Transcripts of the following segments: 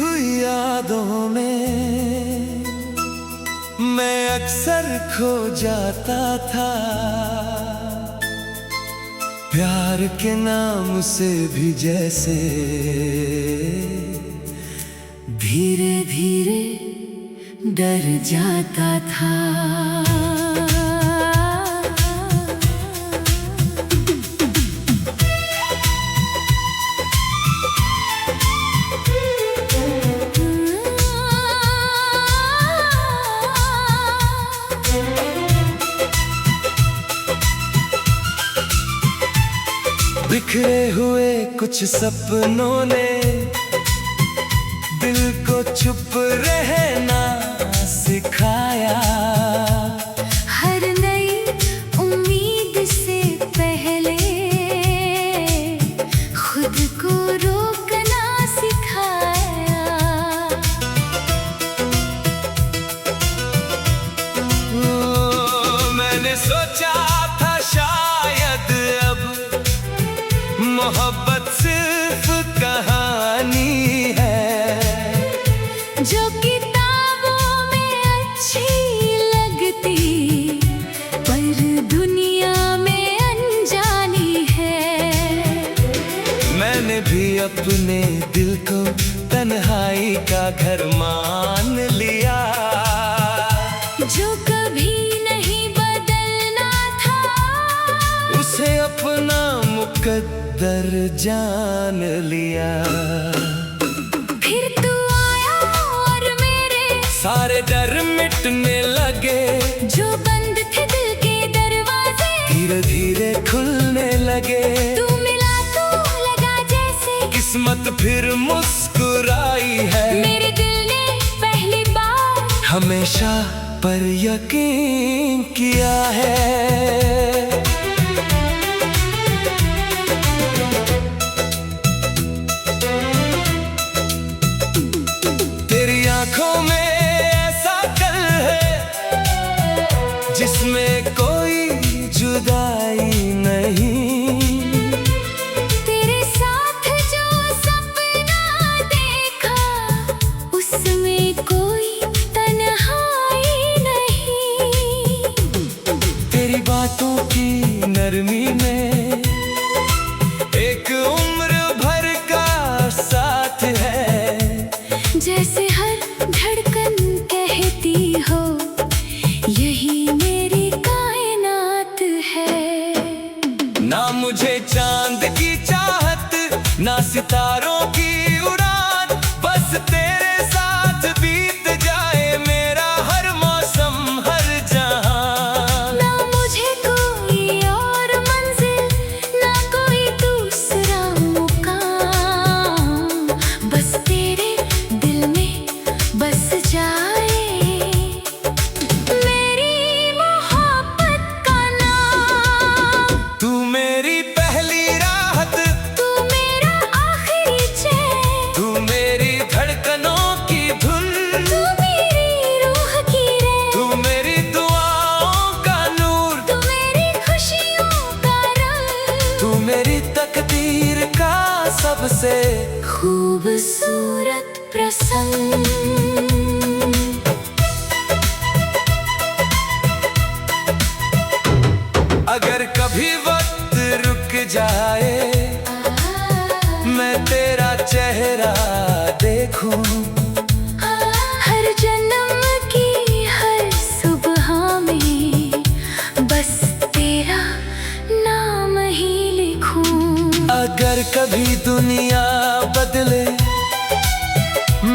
हुई यादों में मैं अक्सर खो जाता था। प्यार के नाम से भी जैसे धीरे धीरे डर जाता था। बिखरे हुए कुछ सपनों ने दिल को चुप रहना सिखाया। हर नई उम्मीद से पहले खुद को रोकना सिखाया। मैंने सोचा था शायद अब मोहब्बत सिर्फ कहानी है जो किताबों में अच्छी लगती पर दुनिया में अनजानी है। मैंने भी अपने दिल को तन्हाई का घर मान लिया। जो कभी नहीं बदलना था उसे अपना मुकद्दर जान लिया। फिर तू आया और मेरे सारे डर मिटने लगे। जो बंद थे दिल के दरवाजे धीरे धीरे खुलने लगे। तू मिला तो लगा जैसे किस्मत फिर मुस्कुराई है। मेरे दिल ने पहली बार हमेशा पर यकीन किया है। तेरी आंखों में ऐसा कल है जिसमें कोई जुदाई नहीं। तेरे साथ जो सपना देखा उसमें कोई तन्हाई नहीं। तेरी बातों की नरमी में एक उम्र भर का साथ है। जैसे हर धड़कन कहती हो यही मेरी कायनात है। ना मुझे चांद की चाहत ना सितारों की उड़ान, बस तेरे साथ बीत जाए मेरा हर मौसम हर जहां। ना मुझे कोई और मंजिल ना कोई दूसरा मुकाम, बस तेरे दिल में बस जाए मेरी मोहब्बत का नाम। तू मेरी पहली राहत, तू मेरा आखिरी चैन, तू मेरी धड़कनों की धुन, तू मेरी रूह की रैन, तू मेरी दुआओं का नूर, तू मेरी खुशियों का रंग, तू मेरी तकदीर का सबसे खूबसूरत प्रसंग। अगर कभी वक्त रुक जाए मैं तेरा चेहरा देखूं। हर जन्म की हर सुबह में बस तेरा नाम ही लिखूं। अगर कभी दुनिया बदले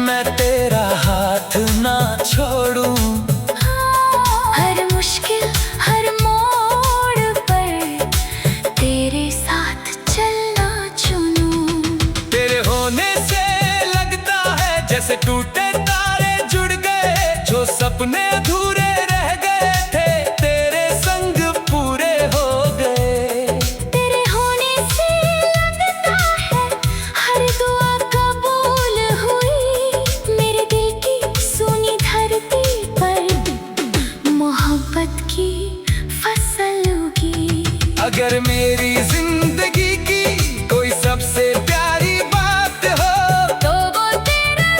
मैं तेरा हाथ ना छोड़ूं। हर मुश्किल हर मोड़ पर तेरे साथ चलना चुनूं। तेरे होने से लगता है जैसे टूटे तारे जुड़ गए। जो सपने अधूरे रह गए थे तेरे संग पूरे हो गए। तेरे होने से लगता है हर दुआ कबूल हुई। मेरे दिल की सूनी धरती पर मोहब्बत की फसल उगी। अगर मेरी जिंदगी की कोई सबसे प्यारी बात हो तो वो तेरा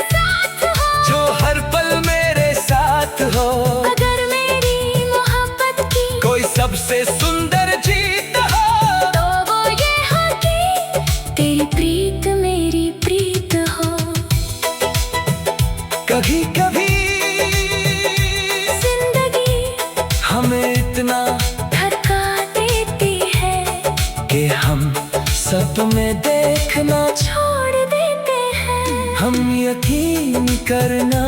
में देखना छोड़ देते हैं, हम यकीन करना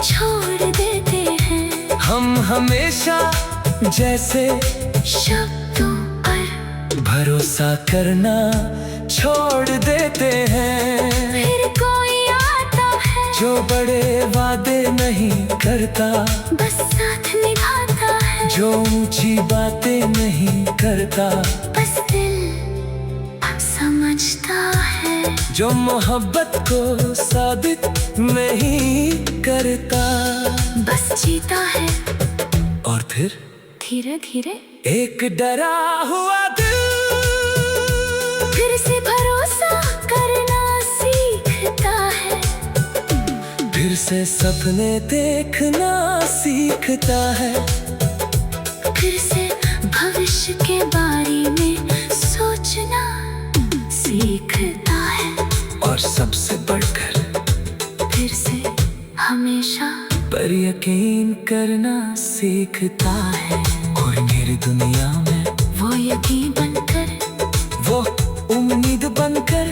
छोड़ देते हैं, हम हमेशा जैसे शब्दों पर भरोसा करना छोड़ देते हैं। फिर कोई आता है जो बड़े वादे नहीं करता, बस साथ निभाता है, जो ऊंची बातें नहीं करता, बस दिल समझता है, जो मोहब्बत को साबित नहीं करता, बस जीता है और फिर धीरे धीरे एक डरा हुआ दिल फिर से भरोसा करना सीखता है, फिर से सपने देखना सीखता है, फिर से भविष्य के बारे में सोचना सीखता है, और सबसे बढ़कर फिर से हमेशा पर यकीन करना सीखता है। और मेरी दुनिया में वो यकीन बनकर, वो उम्मीद बनकर,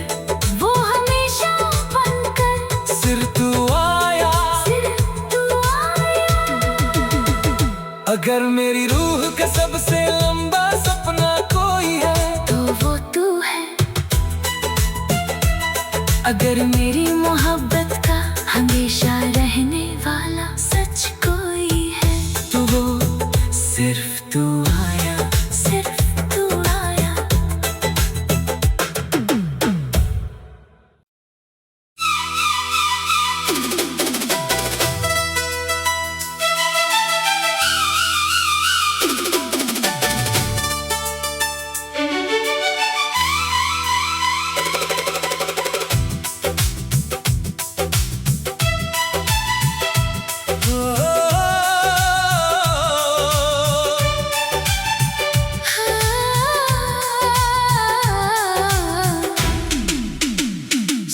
वो हमेशा बनकर, सिर्फ तू आया। सिर्फ तू आया। अगर मेरी रूह का सबसे लंबा सपना कोई है तो वो तू है, अगर मेरी मोहब्बत का हमेशा रहने वाला सच कोई है, तो वो सिर्फ तू आया। सिर्फ तू आया।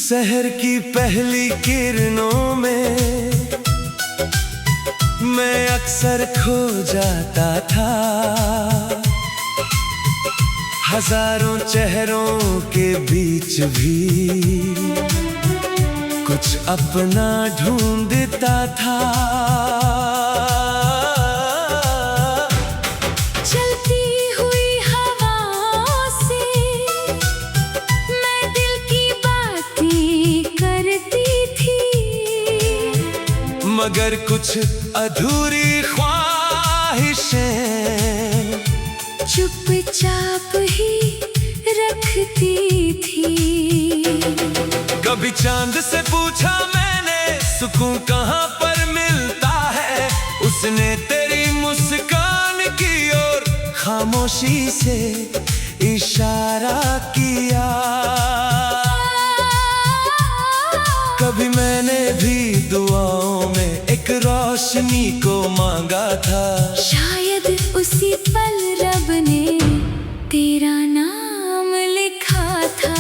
शहर की पहली किरणों में मैं अक्सर खो जाता था, हजारों चेहरों के बीच भी कुछ अपना ढूंढता था। चलती हुई हवाओं से मैं दिल की बातें करती थी, मगर कुछ अधूरी ख्वाहिशें चुपचाप ही रखती थी। कभी चांद से पूछा मैंने सुकून कहाँ पर मिलता है, उसने तेरी मुस्कान की ओर खामोशी से इशारा किया। कभी मैंने भी दुआओं में एक रोशनी को मांगा था, शायद उसी पल रब ने तेरा नाम लिखा था।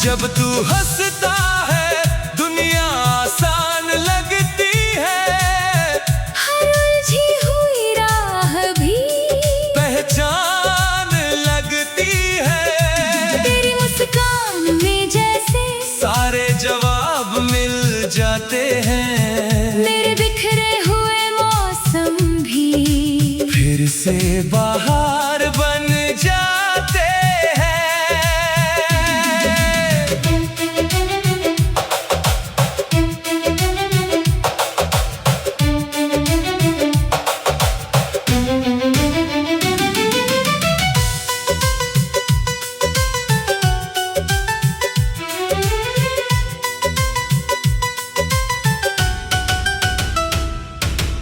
जब तू हंसता है दुनिया आसान लगती है, हर उलझी हुई राह भी पहचान लगती है, तेरी मुस्कान में जैसे सारे जवाब मिल जाते हैं। मेरे बिखरे हुए मौसम भी फिर से बाहर बन जाते हैं।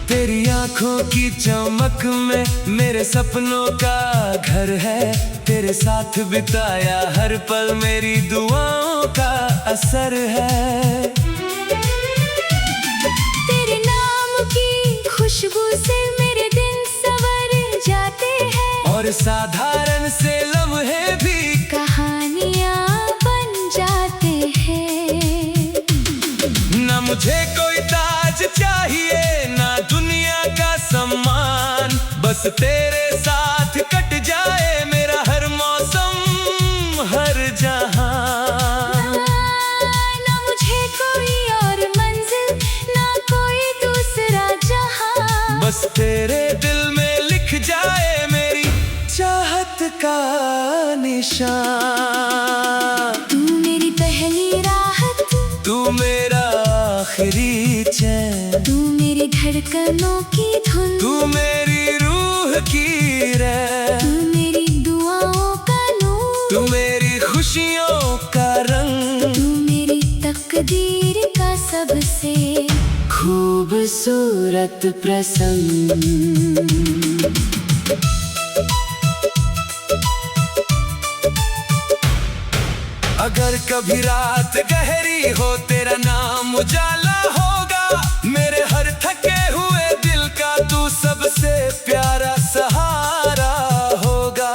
तेरी आंखों की चमक में मेरे सपनों का घर है, तेरे साथ बिताया हर पल मेरी दुआओं का असर है। तेरे नाम की खुशबू से मेरे दिन संवर जाते हैं, और साधारण से लम्हे भी कहानियाँ बन जाते हैं। ना मुझे कोई ताज चाहिए ना दुनिया का सम्मान, बस तेरे साथ कट जाए मेरा हर मौसम हर तेरे दिल में लिख जाए मेरी चाहत का निशान। तू मेरी पहली राहत, तू मेरा आखिरी चैन, तू मेरी धड़कनों की धुन, तू मेरी रूह की रैन, तू मेरी दुआओं का नूर, तू मेरी खुशियों का रंग, तू मेरी तकदीर का सबसे खूबसूरत प्रसंग। अगर कभी रात गहरी हो तेरा नाम उजाला होगा, मेरे हर थके हुए दिल का तू सबसे प्यारा सहारा होगा।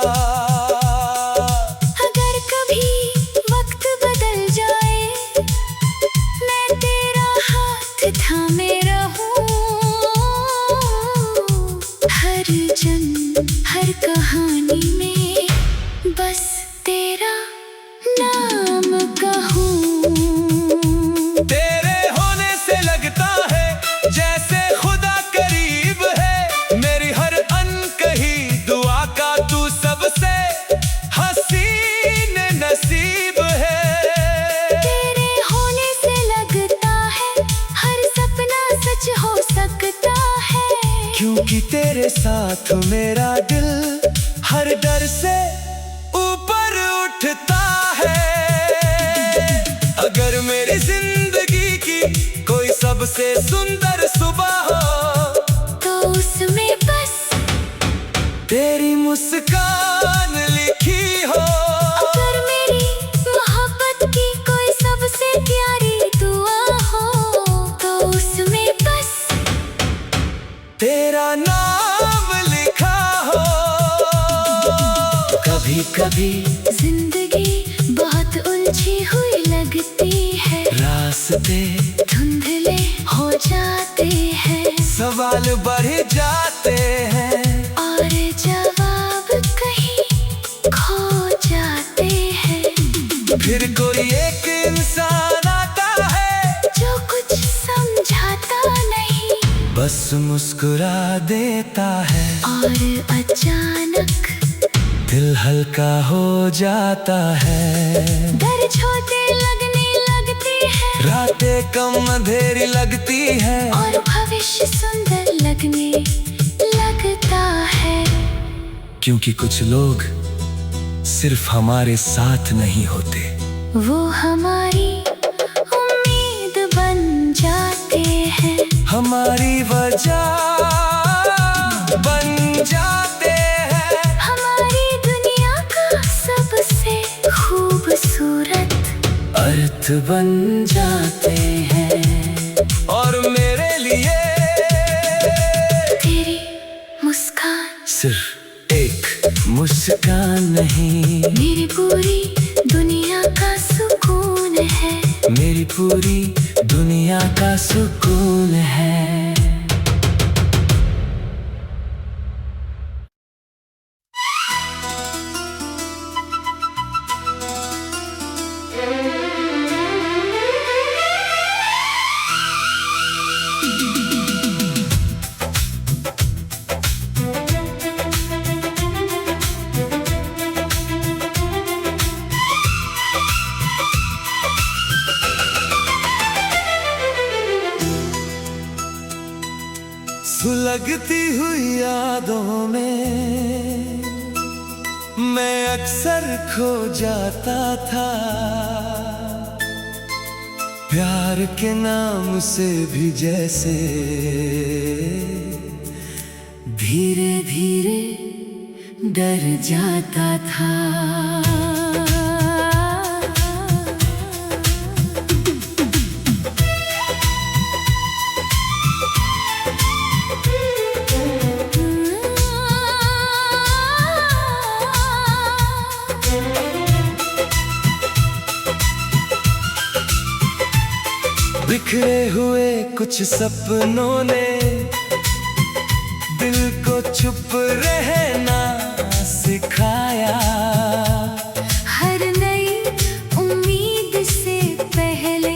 अगर कभी वक्त बदल जाए, मैं तेरा हाथ थामे रहूं। हर जन्म हर कहानी में बस तेरा नाम कहूं। तेरे होने से लगता है जैसे खुदा करीब है, मेरी हर अनकही दुआ का तू सबसे हसीन नसीब है। तेरे होने से लगता है हर सपना सच हो सकता है, क्योंकि तेरे साथ मेरा दिल हर डर से ऊपर उठता है। अगर मेरी जिंदगी की कोई सबसे सुंदर सुबह हो, तो उसमें बस तेरी मुस्कान लिखी हो। अगर मेरी मोहब्बत की कोई सबसे प्यारी दुआ हो, तो उसमें बस तेरा नाम लिखा हो। कभी कभी जिंदगी बहुत उलझी हुई लगती है, रास्ते धुंधले हो जाते हैं, सवाल बढ़ जाते हैं, और जवाब कहीं खो जाते हैं। फिर कोई एक इंसान आता है जो कुछ समझाता नहीं, बस मुस्कुरा देता है, और अचानक दिल हल्का हो जाता है। घर छोटे लगने लगती है, रातें कम अंधेरी लगती है, और भविष्य सुंदर लगने लगता है। क्योंकि कुछ लोग सिर्फ हमारे साथ नहीं होते, वो हमारी उम्मीद बन जाते हैं, हमारी वजह बन जाते हैं, हमारी दुनिया का सबसे खूबसूरत अर्थ बन जाते हैं। और मेरे लिए तेरी मुस्कान सिर्फ एक मुस्कान नहीं, मेरी पूरी दुनिया का सुकून है, मेरी पूरी दुनिया का सुकून है। सुलगती हुई यादों में मैं अक्सर खो जाता था, प्यार के नाम से भी जैसे धीरे धीरे डर जाता था। बिखरे हुए कुछ सपनों ने दिल को चुप रहना सिखाया। हर नई उम्मीद से पहले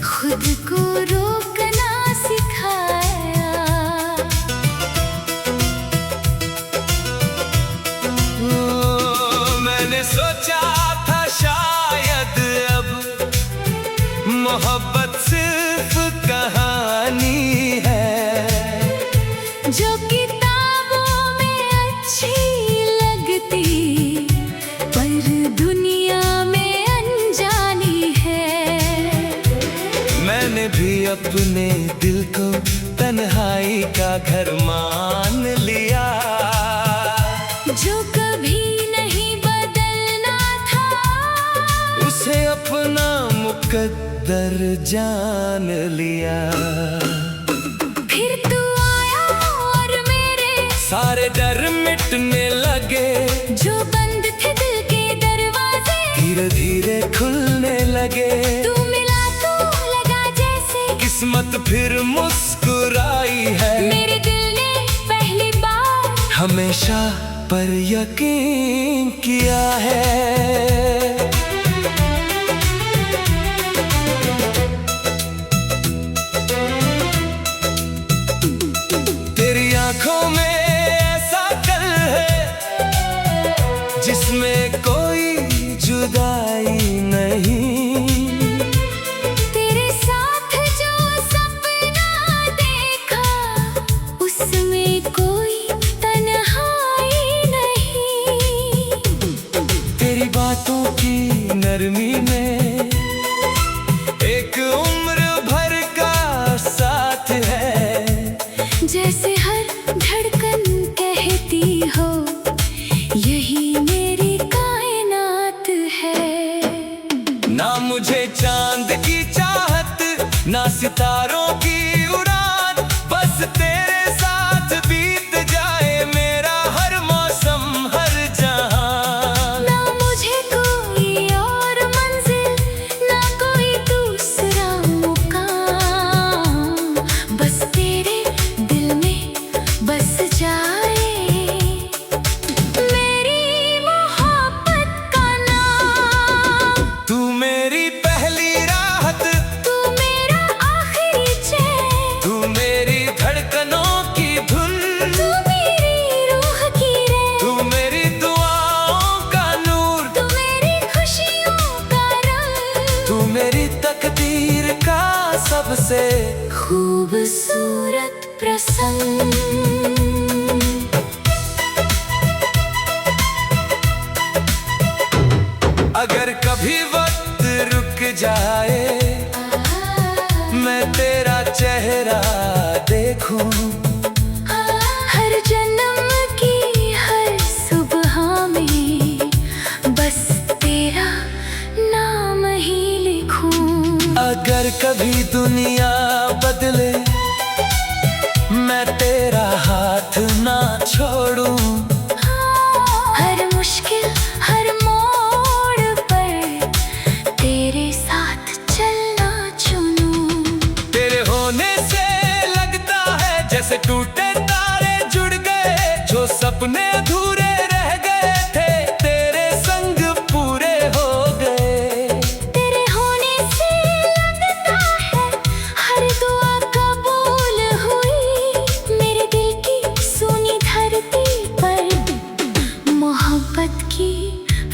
खुद को रोकना सिखाया। मैंने भी अपने दिल को तन्हाई का घर मान लिया। जो कभी नहीं बदलना था, उसे अपना मुकद्दर जान लिया। फिर तू आया और मेरे सारे डर मिटने लगे, जो बंद थे दिल के दरवाजे धीरे धीरे खुलने लगे। तू मिला तो लगा जैसे किस्मत फिर मुस्कुराई है, मेरे दिल ने पहली बार हमेशा पर यकीन किया है। तेरी आंखों में ऐसा कल है जिसमें कोई जुदाई नहीं। तेरे साथ जो सपना देखा, उसमें कोई तन्हाई नहीं। तेरी बातों की नरमी में एक उम्र भर का साथ है। जैसे हर धड़कन कहती हो, यही मेरी कायनात है। ना मुझे चांद की चाहत, ना सितारों की उड़ान, बस तेरे साथ बीत जाए मेरा हर मौसम हर जहां। ना मुझे कोई और मंजिल, ना कोई दूसरा मुकाम, बस तेरे दिल में बस जाए मेरी मोहब्बत का नाम। तू मेरी पहली राहत, तू मेरा आखिरी चैन, तू मेरी धड़कनों की धुन, तू मेरी रूह की रैन, तू मेरी दुआओं का नूर, तू मेरी खुशियों का रंग, तू मेरी तकदीर का सबसे खूबसूरत प्रसंग। अगर कभी वक्त रुक जाए, मैं तेरा चेहरा देखूं, हर जन्म की हर सुबह में बस तेरा नाम ही लिखूं। अगर कभी दुनिया बदले, मैं तेरा हाथ ना छोड़ूं, हर मुश्किल हर मोड़ पर तेरे साथ चलना चुनूं। तेरे होने से लगता है जैसे टूटे तारे जुड़ गए, जो सपने अधूरे रह गए थे तेरे संग पूरे हो गए। तेरे होने से लगता है हर दुआ कबूल हुई, मेरे दिल की सूनी धरती पर मोहब्बत की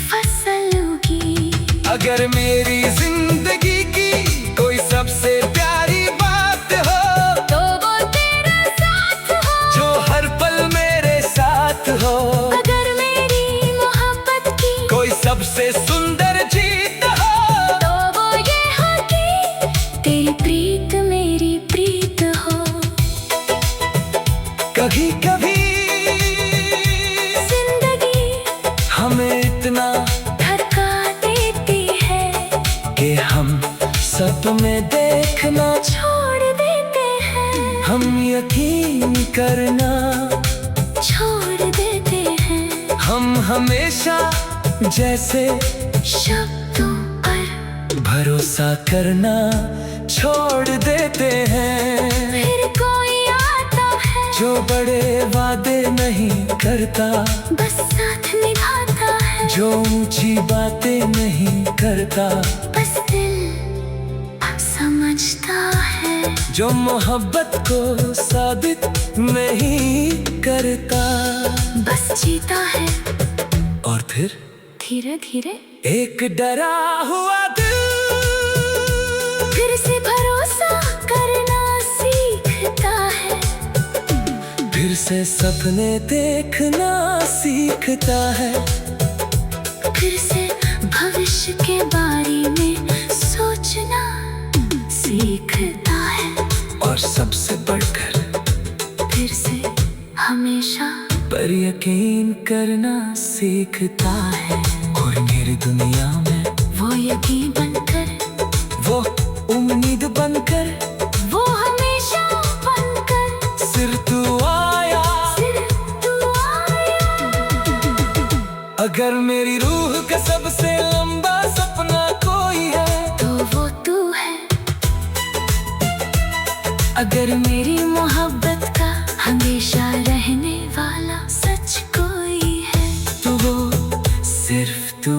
फसल उगी। अगर मेरी जिंदगी की कोई सबसे प्यारी बात हो, तो वो तेरा साथ हो, जो हर पल मेरे साथ हो। अगर मेरी मोहब्बत की कोई सबसे सुंदर जीत हो, तो वो ये हो कि तेरी प्रीत मेरी प्रीत हो। कभी कभी जिंदगी हमें इतना धक्का देती है कि हम सपने देखना छोड़ देते हैं, हम यकीन करना छोड़ देते हैं। हम हमेशा जैसे शब्दों पर भरोसा करना छोड़ देते हैं। फिर कोई आता है जो बड़े वादे नहीं करता, बस साथ निभाता है, जो ऊंची बातें नहीं करता, बस दिल समझता है, जो मोहब्बत को साबित नहीं करता। बस जीता है और फिर धीरे धीरे एक डरा हुआ दिल फिर से भरोसा करना सीखता है, फिर से सपने देखना सीखता है, फिर से भविष्य के बारे में सोचना सीखता सीखता है, और सबसे बढ़कर फिर से हमेशा पर यकीन करना सीखता है। और मेरी दुनिया में वो यकीन बनकर, वो उम्मीद बनकर, वो हमेशा बनकर, सिर्फ तू आया। सिर्फ तू आया। अगर मेरी रूह का सबसे लंबा सपना कोई है तो वो तू है। अगर मेरी मोहब्बत का हमेशा रहने वाला सच कोई है तो वो सिर्फ तू